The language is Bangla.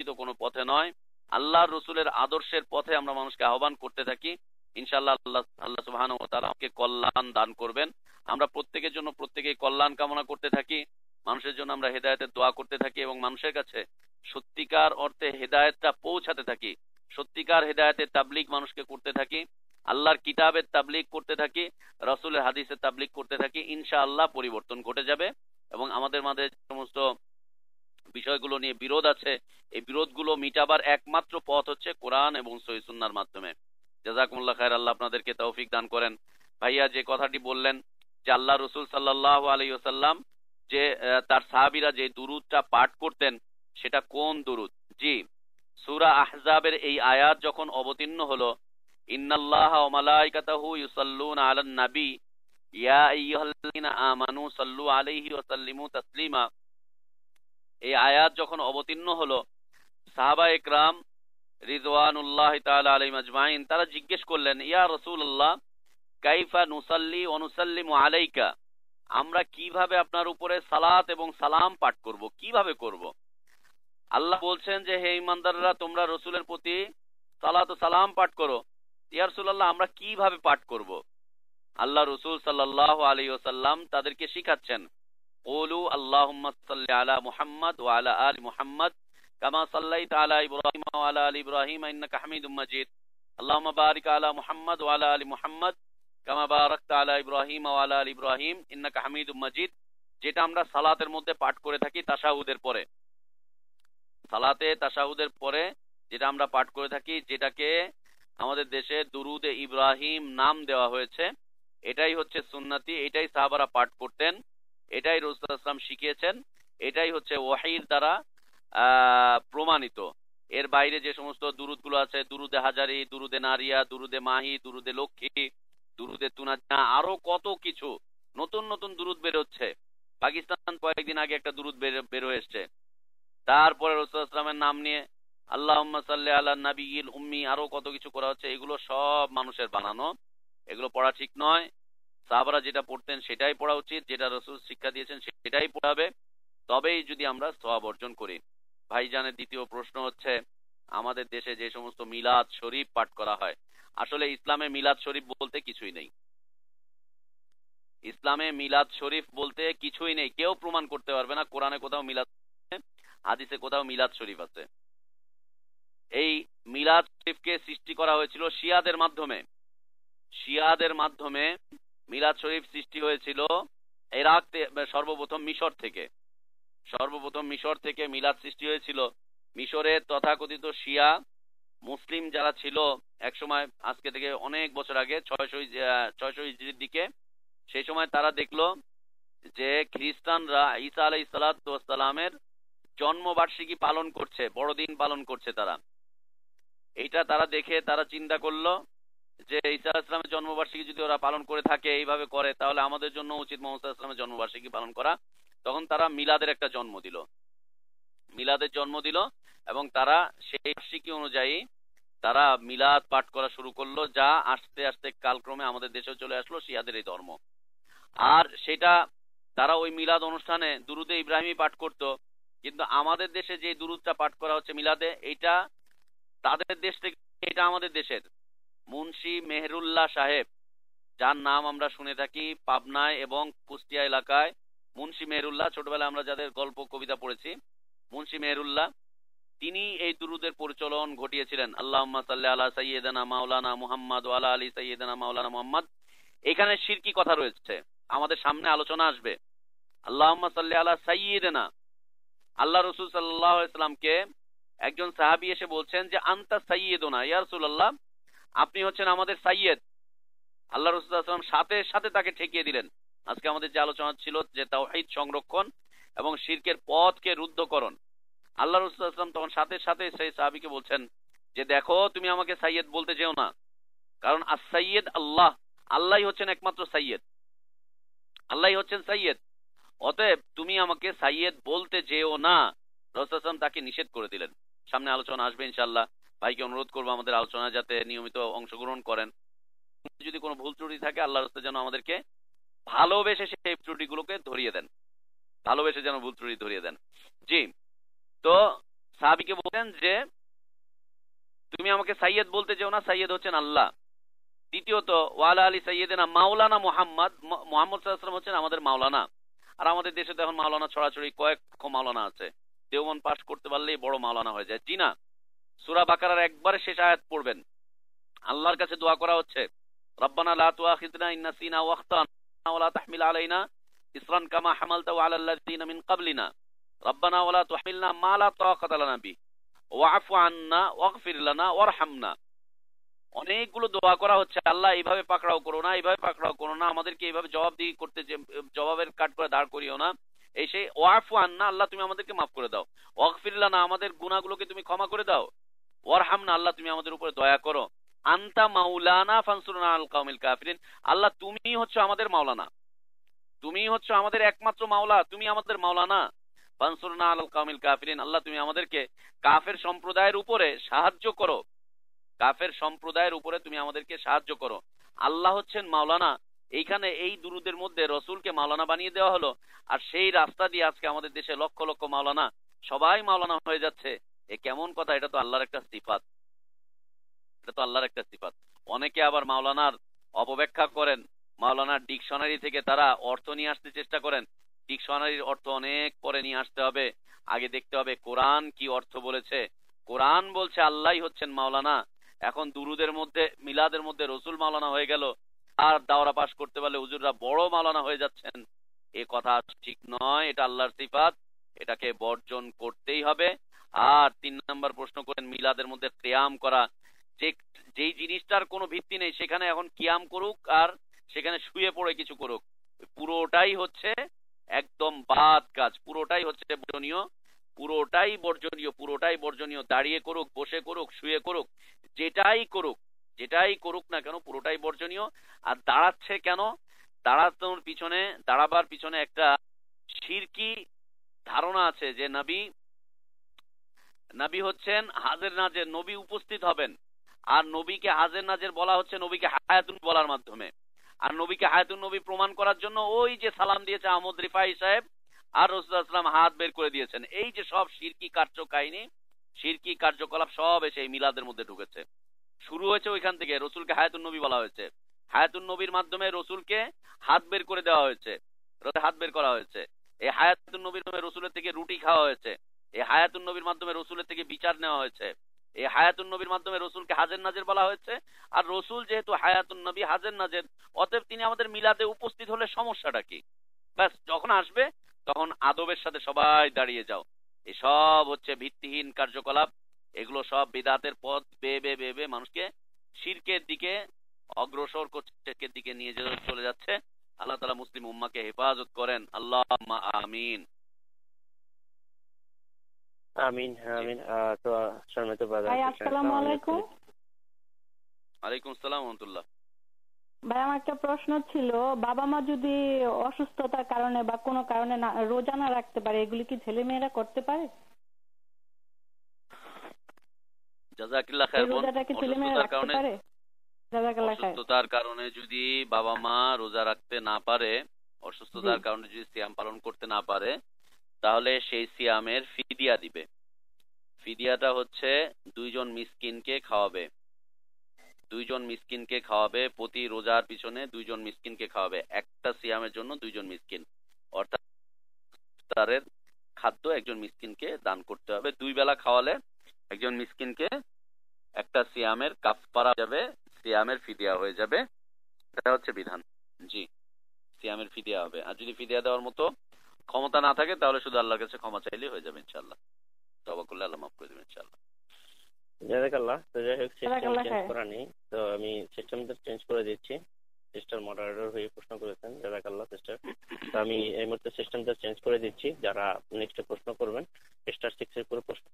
পরীক্ষিত কোনো পথে নয়, আল্লাহর রসুলের আদর্শের পথে আমরা মানুষকে আহ্বান করতে থাকি। ইনশাআল্লাহ আল্লাহ সুবহানাহু ওয়া তাআলা আমাকে কল্যাণ দান করবেন। আমরা প্রত্যেকের জন্য প্রত্যেকেই কল্যাণ কামনা করতে থাকি, মানুষের জন্য আমরা হেদায়েতের দোয়া করতে থাকি এবং মানুষের কাছে সত্যিকার অর্থে হেদায়েতটা পৌঁছাতে থাকি, সত্যিকার হেদায়েতের তাবলীগ মানুষকে করতে থাকি, আল্লাহর কিতাবের তাবলীগ করতে থাকি, রাসূলের হাদিসের তাবলীগ করতে থাকি। ইনশাআল্লাহ পরিবর্তন ঘটে যাবে এবং আমাদের মাঝে যে সমস্ত বিষয়গুলো নিয়ে বিরোধ আছে, এই বিরোধগুলো মিটাবার একমাত্র পথ হচ্ছে কোরআন এবং সহিহ সুন্নাহর মাধ্যমে। জাযাকুমুল্লাহ খায়র, আল্লাহ আপনাদেরকে তৌফিক দান করেন। ভাইয়া যে কথাটি বললেন যে আল্লাহ রসুল সাল্লাল্লাহু আলাইহি ওয়াসাল্লাম যে তার সাহাবীরা যে দুরূদটা পাঠ করতেন সেটা কোন দুরূদ? জি, সূরা আহজাবের এই আয়াত যখন অবতীর্ণ হলো, ইন্নাল্লাহা ওয়া মালাইকাতাহু ইউসাল্লুনা আলান নবী ইয়া আইয়ুহাল্লাযীনা আমানু সাল্লু আলাইহি ওয়া সাল্লিমু তাসলিমা, এই আয়াত যখন অবতীর্ণ হলো, সাহাবা একরাম রিদওয়ানুল্লাহি তাআলা আলাইহিম আজমাইন তারা জিজ্ঞেস করলেন, ইয়া রাসূলুল্লাহ কাইফা নুসাল্লি ওয়া নুসাল্লিমু আলাইকা, আমরা কিভাবে আপনার উপরে সালাত এবং সালাম পাঠ করব, কিভাবে করব? আল্লাহ বলছেন যে হে ঈমানদাররা, তোমরা রসুলের প্রতি সালাত ও সালাম পাঠ করো। ইয়া রাসূলুল্লাহ আমরা কিভাবে পাঠ করব? আল্লাহ রসুল সাল্লাল্লাহু আলাইহি ওয়াসাল্লাম তাদেরকে শিখাচ্ছেন, ক্যুলু আল্লাহুম্মা সাল্লি আলা মুহাম্মাদ ওয়া আলা আলি মুহাম্মাদ কামা সাল্লাইতা আলা ইব্রাহিম ওয়া আলা আলি ইব্রাহিম ইন্নাকা হামিদুম মাজিদ, আল্লাহুম্মা বারিক আলা মুহাম্মাদ ওয়া আলা আলি মুহাম্মাদ কামা বারাকতা আলা ইব্রাহিম ওয়া আলা আলি ইব্রাহিম ইন্নাকা হামিদুম মাজিদ, যেটা আমরা সালাতের মধ্যে পাঠ করে থাকি তাশাহুদের পরে। সালাতে তাশাহুদের পরে যেটা আমরা পাঠ করে থাকি, যেটাকে আমাদের দেশে দুরুদে ইব্রাহিম নাম দেওয়া হয়েছে, এটাই হচ্ছে সুন্নতি, এটাই সাহাবারা পাঠ করতেন, এটাই রাসূল সাল্লাল্লাহু আলাইহি ওয়াসাল্লাম শিখিয়েছেন, এটাই হচ্ছে ওয়াহির দ্বারা প্রমাণিত। এর বাইরে যে সমস্ত দুরুদগুলো আছে, দুরুদে হাজারি, দুরুদে নারিয়া, দুরুদে মাহি, দুরুদে লক্ষ্মী, দুরুদে তুনাজা, আরো কত কিছু নতুন নতুন দুরুদ বের হচ্ছে। পাকিস্তান কয়েকদিন আগে একটা দুরুদ বের হয়ে এসছে, তারপরে রাসূল সাল্লাল্লাহু আলাইহি ওয়াসাল্লামের নাম নিয়ে আল্লাহুম্মা সাল্লি আলা নাবিয়িল উম্মি, আরো কত কিছু করা হচ্ছে। এগুলো সব মানুষের বানানো, এগুলো পড়া ঠিক নয়। সাহাবারা যেটা পড়তেন সেটাই পড়া উচিত, যেটা রাসূল শিক্ষা দিয়েছেন সেটাই পড়াবে, তবেই যদি আমরা সওয়াব অর্জন করি। ভাইজানের দ্বিতীয় প্রশ্ন হচ্ছে, আমাদের দেশে যে সমস্ত মিলাদ শরীফ পাঠ করা হয়, আসলে ইসলামে মিলাদ শরীফ বলতে কিছুই নেই। ইসলামে মিলাদ শরীফ বলতে কিছুই নেই, কেউ প্রমাণ করতে পারবে না কোরআনে কোথাও মিলাদ, হাদিসে কোথাও মিলাদ শরীফ আছে। এই মিলাদ শরীফকে সৃষ্টি করা হয়েছিল শিয়াদের মাধ্যমে। শিয়াদের মাধ্যমে মিলাদ শরীফ সৃষ্টি হয়েছিল ইরাক, সর্বপ্রথম মিশর থেকে। সর্বপ্রথম মিশর থেকে মিলাদ সৃষ্টি হয়েছিল। মিশরের তথাকথিত শিয়া মুসলিম যারা ছিল একসময়, আজকে থেকে অনেক বছর আগে, 600 হিজরির দিকে, সেই সময় তারা দেখলো যে খ্রিস্টানরা ঈসা আলাইহিস সালাতু ওয়াস সালামের জন্মবার্ষিকী পালন করছে, বড়দিন পালন করছে তারা। এইটা তারা দেখে তারা চিন্তা করলো যে ঈসা আলাইহিস সালামের জন্মবার্ষিকী যদি ওরা পালন করে থাকে, এইভাবে করে, তাহলে আমাদের জন্য উচিত মুহাম্মদ সাল্লাল্লাহু আলাইহি ওয়াসাল্লামের জন্মবার্ষিকী পালন করা। তখন তারা মিলাদের একটা জন্ম দিল, মিলাদের জন্ম দিল, এবং তারা সেই বার্ষিকী অনুযায়ী তারা মিলাদ পাঠ করা শুরু করলো, যা আস্তে আস্তে কালক্রমে আমাদের দেশেও চলে আসলো শিয়াদের এই ধর্ম। আর সেটা তারা ওই মিলাদ অনুষ্ঠানে দুরুদে ইব্রাহিমী পাঠ করত, কিন্তু আমাদের দেশে যে দুরুদটা পাঠ করা হচ্ছে মিলাদে, এইটা তাদের দেশ থেকে, এটা আমাদের দেশের মুন্সি মেহেরুল্লাহ সাহেব, যার নাম আমরা শুনে থাকি পাবনায় এবং কুষ্টিয়া এলাকায়। মুন্সি মেহেরুল্লাহ, ছোটবেলায় আমরা যাদের গল্প কবিতা পড়েছি, মুন্সি মেহেরুল্লাহ, তিনি এই দুরুদের পরিচালন ঘটিয়েছিলেন। আল্লাহুম্মা সাল্লি আলা সাইয়্যিদিনা মাওলানা মুহাম্মদ ওয়া আলা আলি সাইয়্যিদিনা মাওলানা মুহাম্মদ। এখানে শিরকি কথা রয়েছে, আমাদের সামনে আলোচনা আসবে। আল্লাহুম্মা সাল্লি আলা সাইয়্যিদিনা, আল্লাহ রাসূল সাল্লাল্লাহু আলাইহি ওয়াসাল্লামকে একজন সাহাবী এসে বলছেন যে আনতা সাইয়্যিদুনা, ইয়া রাসূলুল্লাহ আপনি হচ্ছেন আমাদের সাইয়্যিদ। আল্লাহ রাসূল সাল্লাল্লাহু আলাইহি ওয়াসাল্লাম সাথে সাথে তাকে ঠেকিয়ে দিলেন। আজকে আমাদের যে আলোচনা ছিল যে তাওহীদ সংরক্ষণ এবং শিরকের পথকে রুদ্ধকরণ, আল্লাহ রাসূল সাল্লাল্লাহু আলাইহি ওয়াসাল্লাম তখন সাথে সাথে সেই সাহাবীকে বলছেন যে দেখো, তুমি আমাকে সাইয়্যিদ বলতে যেও না, কারণ আস-সাইয়্যিদ আল্লাহ, আল্লাহই হচ্ছেন একমাত্র সাইয়্যিদ, আল্লাহই হচ্ছেন সাইয়্যিদ। অতএব তুমি আমাকে সাইয়্যিদ বলতে যেও না। রাসূল সাল্লাল্লাহু আলাইহি ওয়াসাল্লাম তাকে নিষেধ করে দিলেন। সামনে আলোচনা আসবে ইনশাআল্লাহ। ভাইকে অনুরোধ করবো আমাদের আলোচনা যাতে নিয়মিত অংশগ্রহণ করেন। যদি কোনো ভুল ত্রুটি থাকে, আল্লাহ রাসূল যেন আমাদেরকে ভালোবেসে সেই ত্রুটিগুলোকে ধরিয়ে দেন, ভালোবেসে যেন ভুল ত্রুটি ধরিয়ে দেন। জি, তো সাহাবীকে বললেন যে তুমি আমাকে সাইয়েদ বলতে যেও না, সাইয়েদ হচ্ছেন আল্লাহ। দ্বিতীয়ত ওয়ালা আলী সাইয়েদেনা মাওলানা মোহাম্মদ, মোহাম্মদ সাল্লাল্লাহু আলাইহি ওয়াসাল্লাম হচ্ছেন আমাদের মাওলানা। আর আমাদের দেশে তো এখন মাওলানা ছড়াছড়ি, কয়েক মাওলানা আছে। দেওবন্দ পাশ করতে পারলেই বড় মাওলানা হয়ে যায়। জি না, সূরা বাকারার একবারে শেষ আয়াত পড়বেন, আল্লাহর কাছে দোয়া করা হচ্ছে রব্বানা লা তুআখিযনা ইন নাসিনা ওয়া আখতানা ওয়া লা তাহমিল আলাইনা ইসরান কামা হামালতাহু আলাল লাযিনা মিন ক্বাবলিনা রব্বানা ওয়া লা তুহমিলনা মা লা তাকাতা লানা বি ওয়া'ফু আন্না ওয়াগফির লানা ওয়ারহামনা। অনেকগুলো দোয়া করা হচ্ছে, আল্লাহ এইভাবে পাকড়াও করো না, এইভাবে পাকড়াও করো না, আমাদেরকে এইভাবে জবাবদিহি করতে, যে জবাবের কাঠ করে দাঁড় করিও না। এই সেই ওয়া'ফু আন্না, আল্লাহ তুমি আমাদেরকে মাফ করে দাও, ওয়াগফির লানা, আমাদের গুনাহগুলোকে তুমি ক্ষমা করে দাও, ওয়ারহামনা, আল্লাহ তুমি আমাদের উপরে দয়া করো, আনতা মাওলানা ফানসুরনা আল কওমিল কাফিরিন, আল্লাহ তুমি হচ্ছে আমাদের মাওলানা, তুমি হচ্ছে আমাদের একমাত্র মাওলা, তুমি আমাদের মাওলানা, ফানসুরনা আল কওমিল কাফিরিন, আল্লাহ তুমি আমাদেরকে কাফের সম্প্রদায়ের উপরে সাহায্য করো, কাফের সম্প্রদায়ের উপরে তুমি আমাদেরকে সাহায্য করো। আল্লাহ হচ্ছেন মাওলানা। এইখানে এই দুরুদের মধ্যে রসুলকে মাওলানা বানিয়ে দেওয়া হলো, আর সেই রাস্তা দিয়ে আজকে আমাদের দেশে লক্ষ লক্ষ মাওলানা, সবাই মাওলানা হয়ে যাচ্ছে। এ কেমন কথা? এটা তো আল্লাহর একটা সিফাত, এটা তো আল্লাহর একটা সিফাত। অনেকে আবার মাওলানার অপব্যাখ্যা করেন, মাওলানার ডিকশনারি থেকে তারা অর্থ নিয়ে আসতে চেষ্টা করেন। ডিকশনারির অর্থ অনেক পরে নিয়ে আসতে হবে, আগে দেখতে হবে কোরআন কি অর্থ বলেছে। কোরআন বলছে আল্লাহই হচ্ছেন মাওলানা। এখন দুরুদের মধ্যে, মিলাদের মধ্যে রসুল মাওলানা হয়ে গেল, আর দাওরা পাশ করতে পারলে হুজুররা বড় মাওলানা হয়ে যাচ্ছেন। এ কথা ঠিক নয়, এটা আল্লাহর সিফাত, এটাকে বর্জন করতেই হবে। আর 3 নম্বর প্রশ্ন করেন মিলাদের মধ্যে কিয়াম করা, যে যেই জিনিসটার কোনো ভিত্তি নেই সেখানে এখন কিয়াম করুক আর সেখানে শুয়ে পড়ে কিছু করুক, পুরোটাই হচ্ছে একদম বাদ কাজ, পুরোটাই হচ্ছে বর্জনীয়, পুরোটাই বর্জনীয়, পুরোটাই বর্জনীয়। দাঁড়িয়ে করুক, বসে করুক, শুয়ে করুক, যেটাই করুক, যেটাই করুক না কেন পুরোটাই বর্জনীয়। আর দাঁড়াচ্ছে কেন? দাঁড়ানোর পিছনে, দাঁড়াবার পিছনে একটা শিরকি ধারণা আছে যে নবী হচ্ছেন হাজের নাজের, নবী উপস্থিত হবেন। আর নবীকে হাজের নাজের বলা হচ্ছে নবীকে হায়াতুন বলার মাধ্যমে। আর নবীকে হায়াতুন নবী প্রমাণ করার জন্য ওই যে সালাম দিয়েছে আহমদ রিফাই সাহেব, আর রাসূলুল্লাহ সাল্লাল্লাহু আলাইহি ওয়াসাল্লাম হাত বের করে দিয়েছেন, এই যে সব শিরকি কার্যকাহিনী, শিরকি কার্যকলাপ সব এসে এই মিলাদের মধ্যে ঢুকেছে। শুরু হয়েছে ওইখান থেকে, রসুলকে হায়াতুন নবী বলা হয়েছে, হায়াতুন নবীর মাধ্যমে রসুলকে হাত বের করে দেওয়া হয়েছে, হাত বের করা হয়েছে। এই হায়াতুন নবীর মাধ্যমে রসুলের থেকে রুটি খাওয়া হয়েছে, এই হায়াতুন নবীর মাধ্যমে রসুলের থেকে বিচার নেওয়া হয়েছে, এই হায়াতুন নবীর মাধ্যমে রসুলকে হাজের নাজের বলা হয়েছে। আর রসুল যেহেতু হায়াতুন নবী, হাজের নাজের, অতএব তিনি আমাদের মিলাদে উপস্থিত হলে সমস্যাটা কি? ব্যাস, যখন আসবে তখন আদবের সাথে সবাই দাঁড়িয়ে যাও। এসব হচ্ছে ভিত্তিহীন কার্যকলাপ, এগুলো সব বিদআতের পথ বেয়ে বেয়ে বেয়ে বেয়ে মানুষকে শিরকের দিকে অগ্রসর করছে, শিরকের দিকে নিয়ে চলে যাচ্ছে। আল্লাহ তাআলা মুসলিম উম্মাহকে হেফাজত করেন, আল্লাহুম্মা আমিন। আমিন আমিন। তো সম্মানিত ব্রাদার, ভাই আসসালামু আলাইকুম। ওয়ালাইকুম আসসালাম ওয়া রাহমাতুল্লাহ। ভাই আমার একটা প্রশ্ন ছিল, বাবা মা যদি অসুস্থতার কারণে বা কোনো কারণে রোজা না রাখতে পারে, এগুলি কি ছেলে মেয়েরা করতে পারে? জাযাকাল্লাহ খায়ের বোন। রোজাটা কি ছেলে মেয়েরা রাখতে পারে? জাযাকাল্লাহ খায়ের। অসুস্থতার কারণে যদি বাবা মা রোজা রাখতে না পারে, অসুস্থতার কারণে যদি সিয়াম পালন করতে না পারে, তাহলে সেই সিয়ামের ফিদিয়া দিবে। ফিদিয়াটা হচ্ছে 2 জন মিসকিনকে খাওয়াবে, 2 জন মিসকিনকে খাওয়াবে, প্রতি রোজার পিছনে 2 জন মিসকিনকে খাওয়াবে, একটা সিয়ামের জন্য 2 জন মিসকিন, অর্থাৎ ইফতারের খাদ্য একজন মিসকিনকে দান করতে হবে। 2 বেলা খাওয়ালে একজন মিসকিনকে একটা সিয়ামের কাফারা যাবে, সিয়ামের ফিদিয়া হয়ে যাবে। এটা হচ্ছে বিধান। জি, সিয়ামের ফিদিয়া হবে। আর যদি ফিদিয়া দেওয়ার মতো ক্ষমতা না থাকে তাহলে শুধু আল্লাহর কাছে ক্ষমা চাইলেই হয়ে যাবে ইনশাআল্লাহ। তওবা করলে আল্লাহ মাফ করে দেবেন ইনশাআল্লাহ। জাযাকাল্লাহ। তো যাই হোক, সিস্টেম চেঞ্জ করা নেই, তো আমি সিস্টেমটা চেঞ্জ করে দিচ্ছি। সিস্টার মডারেটর হয়ে প্রশ্ন করেছেন, জাযাকাল্লাহ সিস্টার। তো আমি এই মুহূর্তে সিস্টেমটা চেঞ্জ করে দিচ্ছি। যারা নেক্সট প্রশ্ন করবেন, স্টার 6 এর করে প্রশ্ন